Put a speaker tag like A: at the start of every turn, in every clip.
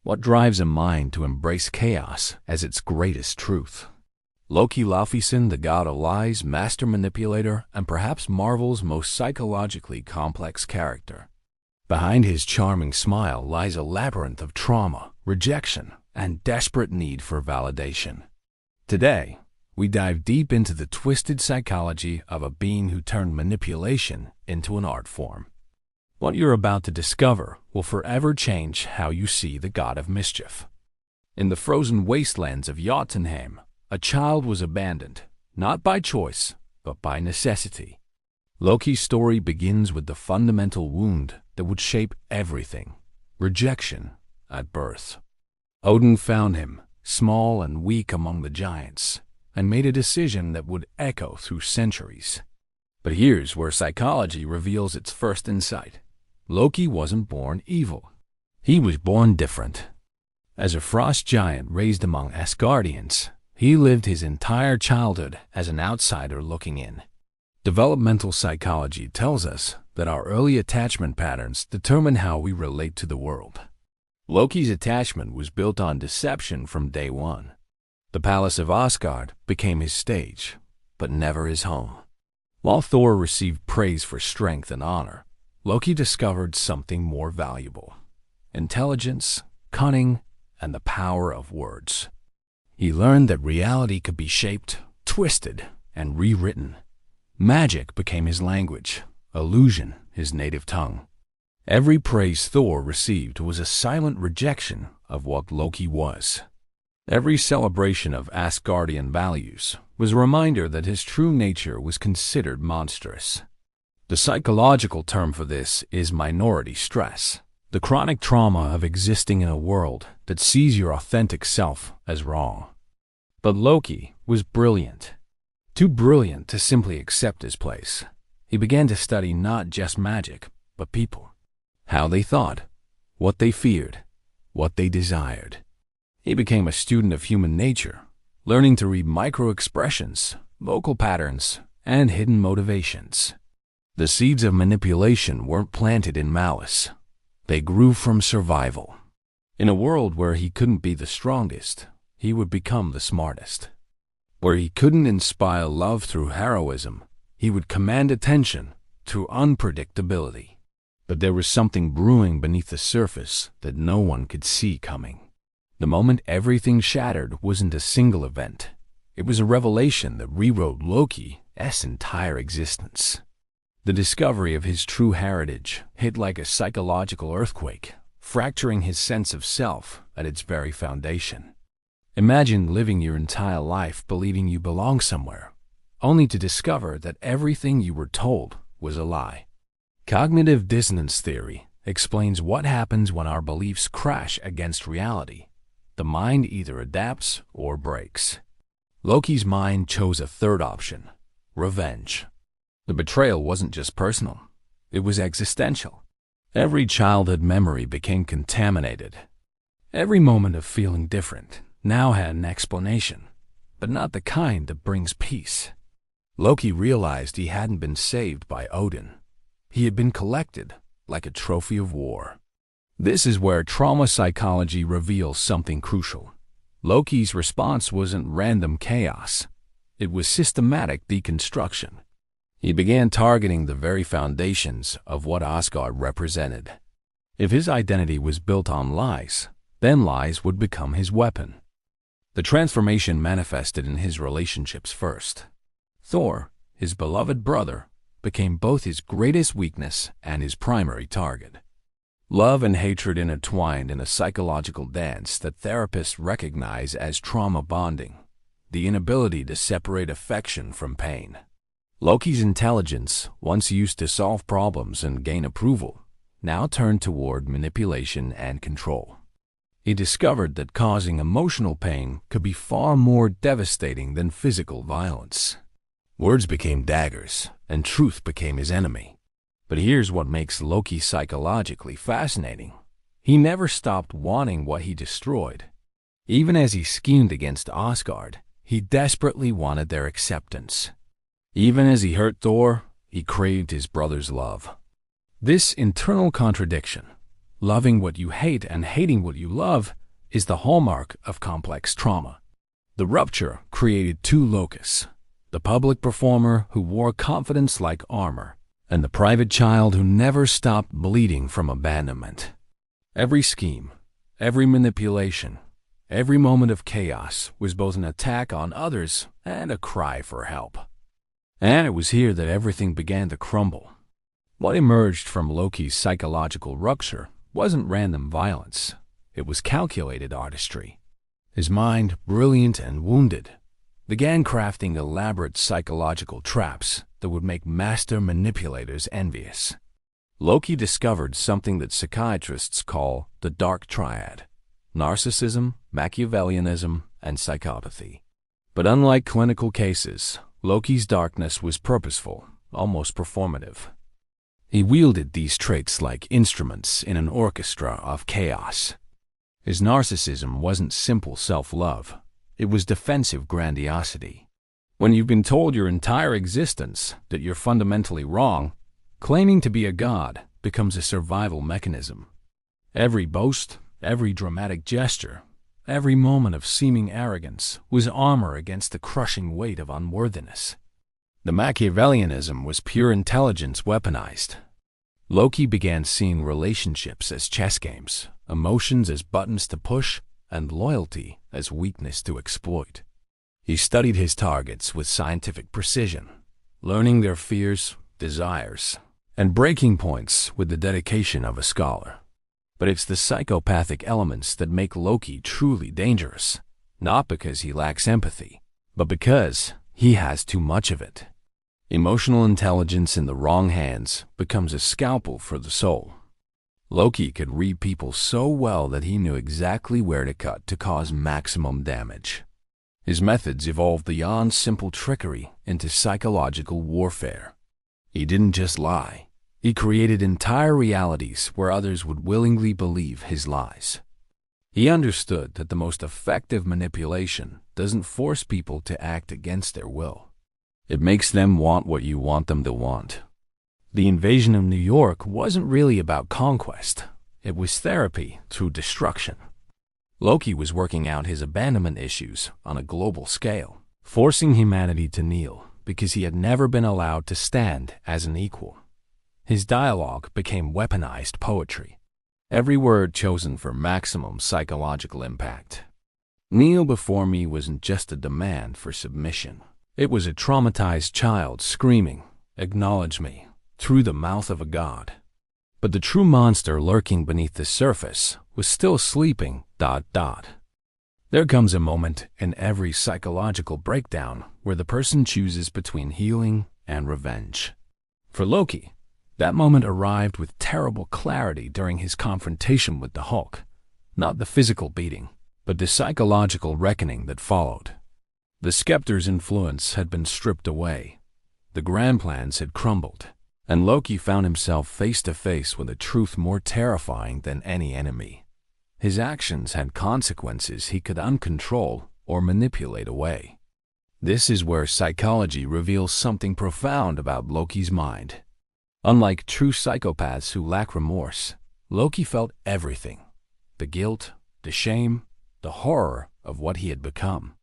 A: What drives a mind to embrace chaos as its greatest truth? Loki Laufeyson, the god of lies, master manipulator, and perhaps Marvel's most psychologically complex character. Behind his charming smile lies a labyrinth of trauma, rejection, and desperate need for validation. Today, we dive deep into the twisted psychology of a being who turned manipulation into an art form. What you're about to discover will forever change how you see the God of Mischief. In the frozen wastelands of Jotunheim, a child was abandoned, not by choice, but by necessity. Loki's story begins with the fundamental wound that would shape everything: rejection at birth. Odin found him, small and weak among the giants, and made a decision that would echo through centuries. But here's where psychology reveals its first insight. Loki wasn't born evil. He was born different. As a frost giant raised among Asgardians, he lived his entire childhood as an outsider looking in. Developmental psychology tells us that our early attachment patterns determine how we relate to the world. Loki's attachment was built on deception from day one. The palace of Asgard became his stage, but never his home. While Thor received praise for strength and honor, Loki discovered something more valuable: intelligence, cunning, and the power of words. He learned that reality could be shaped, twisted, and rewritten. Magic became his language, illusion his native tongue. Every praise Thor received was a silent rejection of what Loki was. Every celebration of Asgardian values was a reminder that his true nature was considered monstrous. The psychological term for this is minority stress, the chronic trauma of existing in a world that sees your authentic self as wrong. But Loki was brilliant. Too brilliant to simply accept his place. He began to study not just magic, but people. How they thought, what they feared, what they desired. He became a student of human nature, learning to read micro-expressions, vocal patterns, and hidden motivations. The seeds of manipulation weren't planted in malice. They grew from survival. In a world where he couldn't be the strongest, he would become the smartest. Where he couldn't inspire love through heroism, he would command attention through unpredictability. But there was something brewing beneath the surface that no one could see coming. The moment everything shattered wasn't a single event. It was a revelation that rewrote Loki's entire existence. The discovery of his true heritage hit like a psychological earthquake, fracturing his sense of self at its very foundation. Imagine living your entire life believing you belong somewhere, only to discover that everything you were told was a lie. Cognitive dissonance theory explains what happens when our beliefs crash against reality. The mind either adapts or breaks. Loki's mind chose a third option: revenge. The betrayal wasn't just personal, it was existential. Every childhood memory became contaminated. Every moment of feeling different now had an explanation, but not the kind that brings peace. Loki realized he hadn't been saved by Odin. He had been collected like a trophy of war. This is where trauma psychology reveals something crucial. Loki's response wasn't random chaos. It was systematic deconstruction. He began targeting the very foundations of what Asgard represented. If his identity was built on lies, then lies would become his weapon. The transformation manifested in his relationships first. Thor, his beloved brother, became both his greatest weakness and his primary target. Love and hatred intertwined in a psychological dance that therapists recognize as trauma bonding, the inability to separate affection from pain. Loki's intelligence, once used to solve problems and gain approval, now turned toward manipulation and control. He discovered that causing emotional pain could be far more devastating than physical violence. Words became daggers, and truth became his enemy. But here's what makes Loki psychologically fascinating. He never stopped wanting what he destroyed. Even as he schemed against Asgard, he desperately wanted their acceptance. Even as he hurt Thor, he craved his brother's love. This internal contradiction, Loving what you hate and hating what you love is the hallmark of complex trauma. The rupture created two Lokus: the public performer who wore confidence like armor, and the private child who never stopped bleeding from abandonment. Every scheme, every manipulation, every moment of chaos was both an attack on others and a cry for help. And it was here that everything began to crumble. What emerged from Loki's psychological rupture wasn't random violence. It was calculated artistry. His mind, brilliant and wounded, began crafting elaborate psychological traps that would make master manipulators envious. Loki discovered something that psychiatrists call the dark triad: narcissism, Machiavellianism, and psychopathy. But unlike clinical cases, Loki's darkness was purposeful, almost performative. He wielded these traits like instruments in an orchestra of chaos. His narcissism wasn't simple self-love. It was defensive grandiosity. When you've been told your entire existence that you're fundamentally wrong, claiming to be a god becomes a survival mechanism. Every boast, every dramatic gesture, every moment of seeming arrogance was armor against the crushing weight of unworthiness. The Machiavellianism was pure intelligence weaponized. Loki began seeing relationships as chess games, emotions as buttons to push, and loyalty as weakness to exploit. He studied his targets with scientific precision, learning their fears, desires, and breaking points with the dedication of a scholar. But it's the psychopathic elements that make Loki truly dangerous, not because he lacks empathy, but because he has too much of it. Emotional intelligence in the wrong hands becomes a scalpel for the soul. Loki could read people so well that he knew exactly where to cut to cause maximum damage. His methods evolved beyond simple trickery into psychological warfare. He didn't just lie. He created entire realities where others would willingly believe his lies. He understood that the most effective manipulation doesn't force people to act against their will. It makes them want what you want them to want. The invasion of New York wasn't really about conquest. It was therapy through destruction. Loki was working out his abandonment issues on a global scale, forcing humanity to kneel because he had never been allowed to stand as an equal. His dialogue became weaponized poetry, every word chosen for maximum psychological impact. Kneel before me wasn't just a demand for submission. It was a traumatized child screaming, "Acknowledge me," through the mouth of a god. But the true monster lurking beneath the surface was still sleeping. There comes a moment in every psychological breakdown where the person chooses between healing and revenge. For Loki, that moment arrived with terrible clarity during his confrontation with the Hulk. Not the physical beating, but the psychological reckoning that followed. The Skeptor's influence had been stripped away. The grand plans had crumbled, and Loki found himself face to face with a truth more terrifying than any enemy. His actions had consequences he could uncontrol or manipulate away. This is where psychology reveals something profound about Loki's mind. Unlike true psychopaths who lack remorse, Loki felt everything: the guilt, the shame, the horror of what he had become.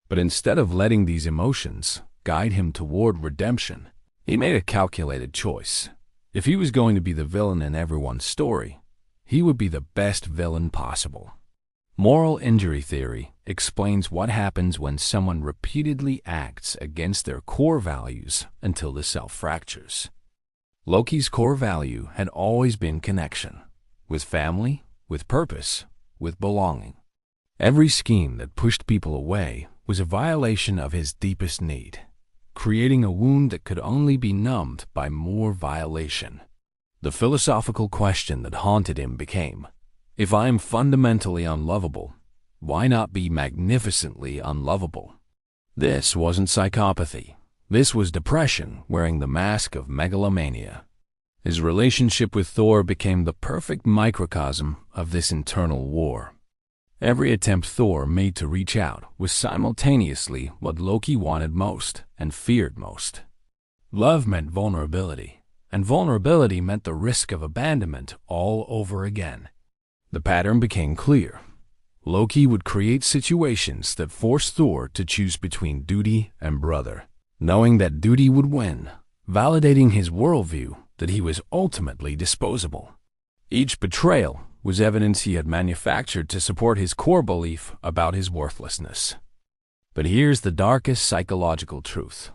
A: But instead of letting these emotions guide him toward redemption, he made a calculated choice. If he was going to be the villain in everyone's story, he would be the best villain possible. Moral injury theory explains what happens when someone repeatedly acts against their core values until the self fractures. Loki's core value had always been connection, with family, with purpose, with belonging. Every scheme that pushed people away was a violation of his deepest need, creating a wound that could only be numbed by more violation. The philosophical question that haunted him became, if I am fundamentally unlovable, why not be magnificently unlovable? This wasn't psychopathy. This was depression wearing the mask of megalomania. His relationship with Thor became the perfect microcosm of this internal war. Every attempt Thor made to reach out was simultaneously what Loki wanted most and feared most. Love meant vulnerability, and vulnerability meant the risk of abandonment all over again. The pattern became clear. Loki would create situations that forced Thor to choose between duty and brother, knowing that duty would win, validating his worldview that he was ultimately disposable. Each betrayal was evidence he had manufactured to support his core belief about his worthlessness. But here's the darkest psychological truth.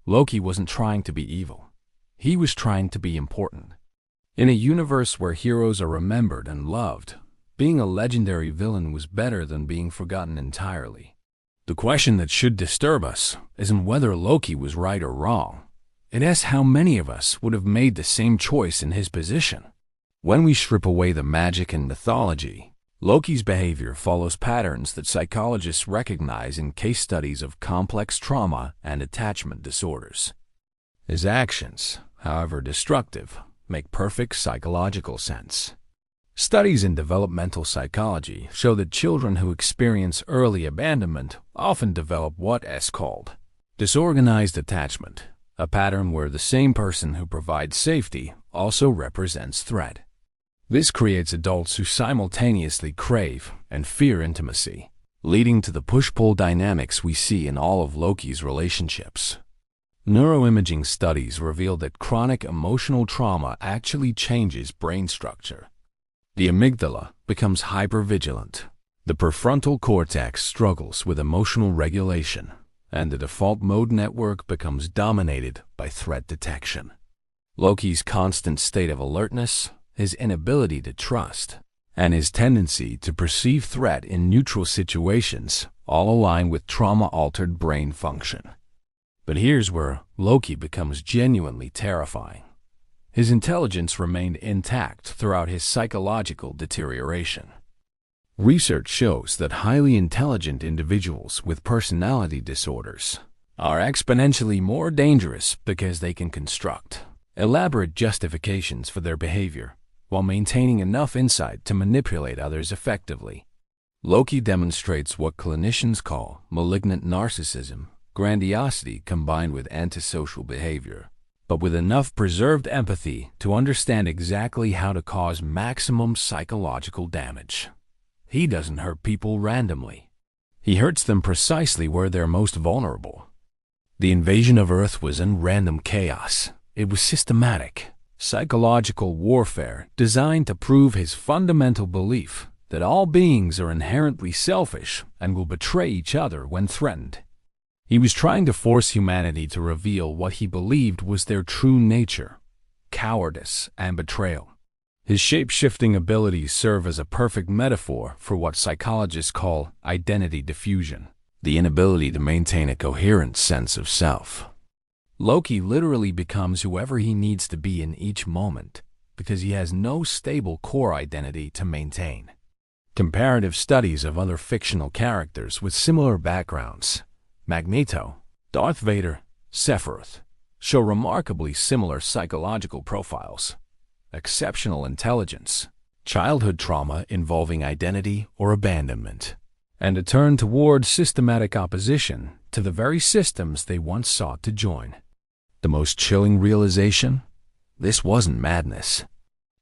A: Loki wasn't trying to be evil. He was trying to be important. In a universe where heroes are remembered and loved, being a legendary villain was better than being forgotten entirely. The question that should disturb us isn't whether Loki was right or wrong. It asks how many of us would have made the same choice in his position. When we strip away the magic and mythology, Loki's behavior follows patterns that psychologists recognize in case studies of complex trauma and attachment disorders. His actions, however destructive, make perfect psychological sense. Studies in developmental psychology show that children who experience early abandonment often develop what is called disorganized attachment, a pattern where the same person who provides safety also represents threat. This creates adults who simultaneously crave and fear intimacy, leading to the push-pull dynamics we see in all of Loki's relationships. Neuroimaging studies reveal that chronic emotional trauma actually changes brain structure. The amygdala becomes hypervigilant, the prefrontal cortex struggles with emotional regulation, and the default mode network becomes dominated by threat detection. Loki's constant state of alertness, his inability to trust, and his tendency to perceive threat in neutral situations all align with trauma-altered brain function. But here's where Loki becomes genuinely terrifying. His intelligence remained intact throughout his psychological deterioration. Research shows that highly intelligent individuals with personality disorders are exponentially more dangerous because they can construct elaborate justifications for their behavior while maintaining enough insight to manipulate others effectively. Loki demonstrates what clinicians call malignant narcissism, grandiosity combined with antisocial behavior, but with enough preserved empathy to understand exactly how to cause maximum psychological damage. He doesn't hurt people randomly. He hurts them precisely where they're most vulnerable. The invasion of Earth wasn't random chaos. It was systematic, psychological warfare designed to prove his fundamental belief that all beings are inherently selfish and will betray each other when threatened. He was trying to force humanity to reveal what he believed was their true nature: cowardice and betrayal. His shape-shifting abilities serve as a perfect metaphor for what psychologists call identity diffusion, the inability to maintain a coherent sense of self. Loki literally becomes whoever he needs to be in each moment because he has no stable core identity to maintain. Comparative studies of other fictional characters with similar backgrounds, Magneto, Darth Vader, Sephiroth, show remarkably similar psychological profiles: exceptional intelligence, childhood trauma involving identity or abandonment, and a turn toward systematic opposition to the very systems they once sought to join. The most chilling realization? This wasn't madness.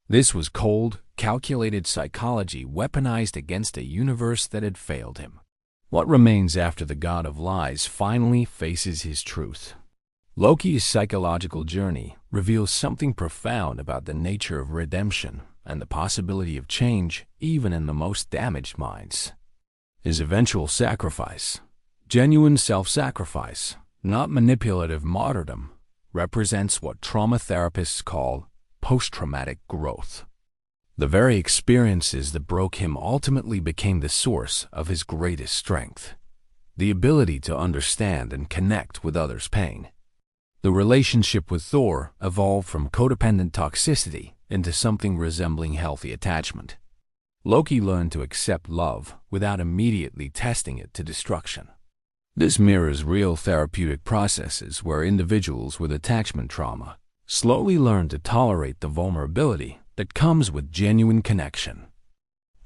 A: This was cold, calculated psychology weaponized against a universe that had failed him. What remains after the God of Lies finally faces his truth? Loki's psychological journey reveals something profound about the nature of redemption and the possibility of change even in the most damaged minds. His eventual sacrifice, genuine self-sacrifice, not manipulative martyrdom, represents what trauma therapists call post-traumatic growth. The very experiences that broke him ultimately became the source of his greatest strength: the ability to understand and connect with others' pain. The relationship with Thor evolved from codependent toxicity into something resembling healthy attachment. Loki learned to accept love without immediately testing it to destruction. This mirrors real therapeutic processes where individuals with attachment trauma slowly learn to tolerate the vulnerability that comes with genuine connection.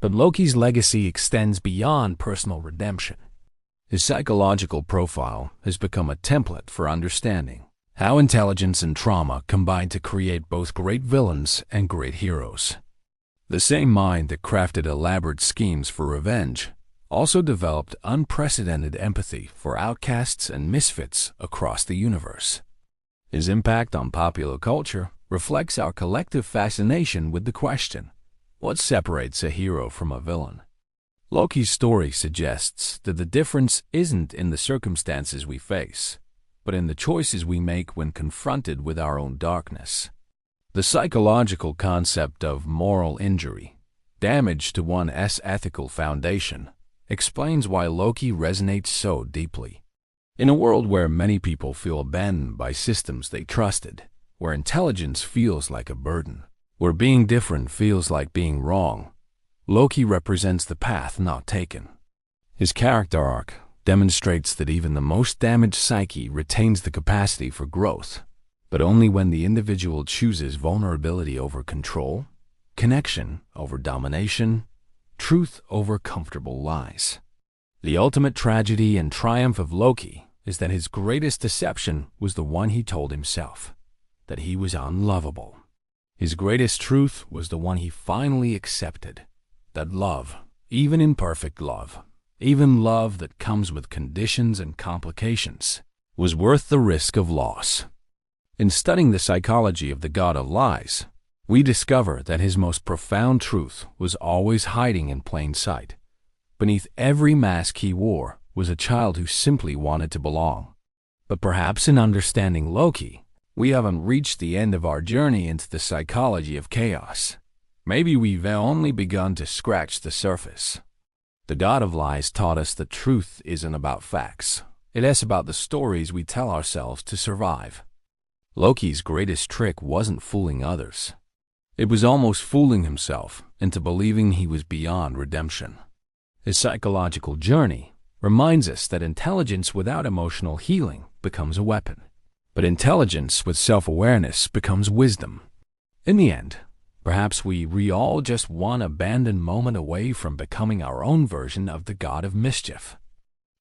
A: But Loki's legacy extends beyond personal redemption. His psychological profile has become a template for understanding how intelligence and trauma combine to create both great villains and great heroes. The same mind that crafted elaborate schemes for revenge also developed unprecedented empathy for outcasts and misfits across the universe. His impact on popular culture reflects our collective fascination with the question, what separates a hero from a villain? Loki's story suggests that the difference isn't in the circumstances we face, but in the choices we make when confronted with our own darkness. The psychological concept of moral injury, damage to one's ethical foundation, explains why Loki resonates so deeply. In a world where many people feel abandoned by systems they trusted, where intelligence feels like a burden, where being different feels like being wrong, Loki represents the path not taken. His character arc demonstrates that even the most damaged psyche retains the capacity for growth, but only when the individual chooses vulnerability over control, connection over domination, truth over comfortable lies. The ultimate tragedy and triumph of Loki is that his greatest deception was the one he told himself, that he was unlovable. His greatest truth was the one he finally accepted, that love, even imperfect love, even love that comes with conditions and complications, was worth the risk of loss. In studying the psychology of the God of Lies, we discover that his most profound truth was always hiding in plain sight. Beneath every mask he wore was a child who simply wanted to belong. But perhaps in understanding Loki, we haven't reached the end of our journey into the psychology of chaos. Maybe we've only begun to scratch the surface. The God of Lies taught us that truth isn't about facts. It is about the stories we tell ourselves to survive. Loki's greatest trick wasn't fooling others. It was almost fooling himself into believing he was beyond redemption. His psychological journey reminds us that intelligence without emotional healing becomes a weapon, but intelligence with self-awareness becomes wisdom. In the end, perhaps we all just one abandoned moment away from becoming our own version of the God of Mischief.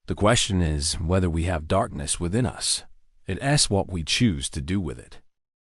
A: The question is whether we have darkness within us. It asks what we choose to do with it.